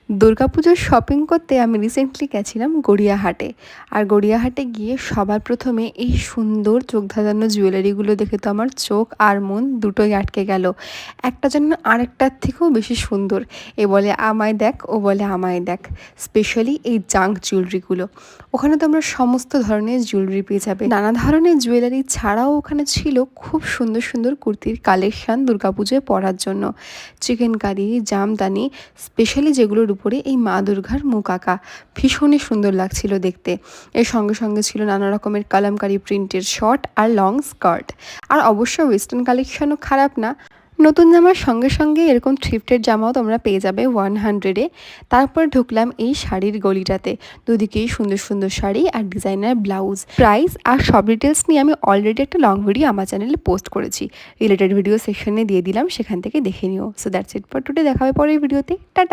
দুর্গাপুজোর শপিং করতে আমি রিসেন্টলি গেছিলাম গড়িয়াহাটে। আর গড়িয়াহাটে গিয়ে সবার প্রথমে এই সুন্দর চোখ ধাঁধানো জুয়েলারিগুলো দেখে তো আমার চোখ আর মন দুটোই আটকে গেল। একটা যেন আরেকটার থেকেও বেশি সুন্দর। এ বলে আমায় দেখ, ও বলে আমায় দেখ। স্পেশালি এই জাঙ্ক জুয়েলারিগুলো, ওখানে তো আমরা সমস্ত ধরনের জুয়েলারি পেয়ে যাবে। নানা ধরনের জুয়েলারি ছাড়াও ওখানে ছিল খুব সুন্দর সুন্দর কুর্তির কালেকশান দুর্গাপুজোয় পরার জন্য। চিকেন কারি, জামদানি, স্পেশালি যেগুলোর উপরে এই মা দুর্গার মুখ আঁকা, ভীষণই সুন্দর লাগছিল দেখতে। এর সঙ্গে সঙ্গে ছিল নানা রকমের কালামকারি প্রিন্টের শর্ট আর লং স্কার্ট। আর অবশ্য ওয়েস্টার্ন কালেকশনও খারাপ না। নতুন জামার সঙ্গে সঙ্গে এরকম থ্রিফটের জামাও তোমরা পেয়ে যাবে 100-এ। তারপর ঢুকলাম এই শাড়ির গলিটাতে। দুদিকেই সুন্দর সুন্দর শাড়ি আর ডিজাইনার ব্লাউজ। প্রাইস আর সব ডিটেলস নিয়ে আমি অলরেডি একটা লং ভিডিও আমার চ্যানেলে পোস্ট করেছি, রিলেটেড ভিডিও সেকশনে দিয়ে দিলাম, সেখান থেকে দেখে নিও। So that's it for today. দেখা হবে পরের ভিডিওতে। টাটা।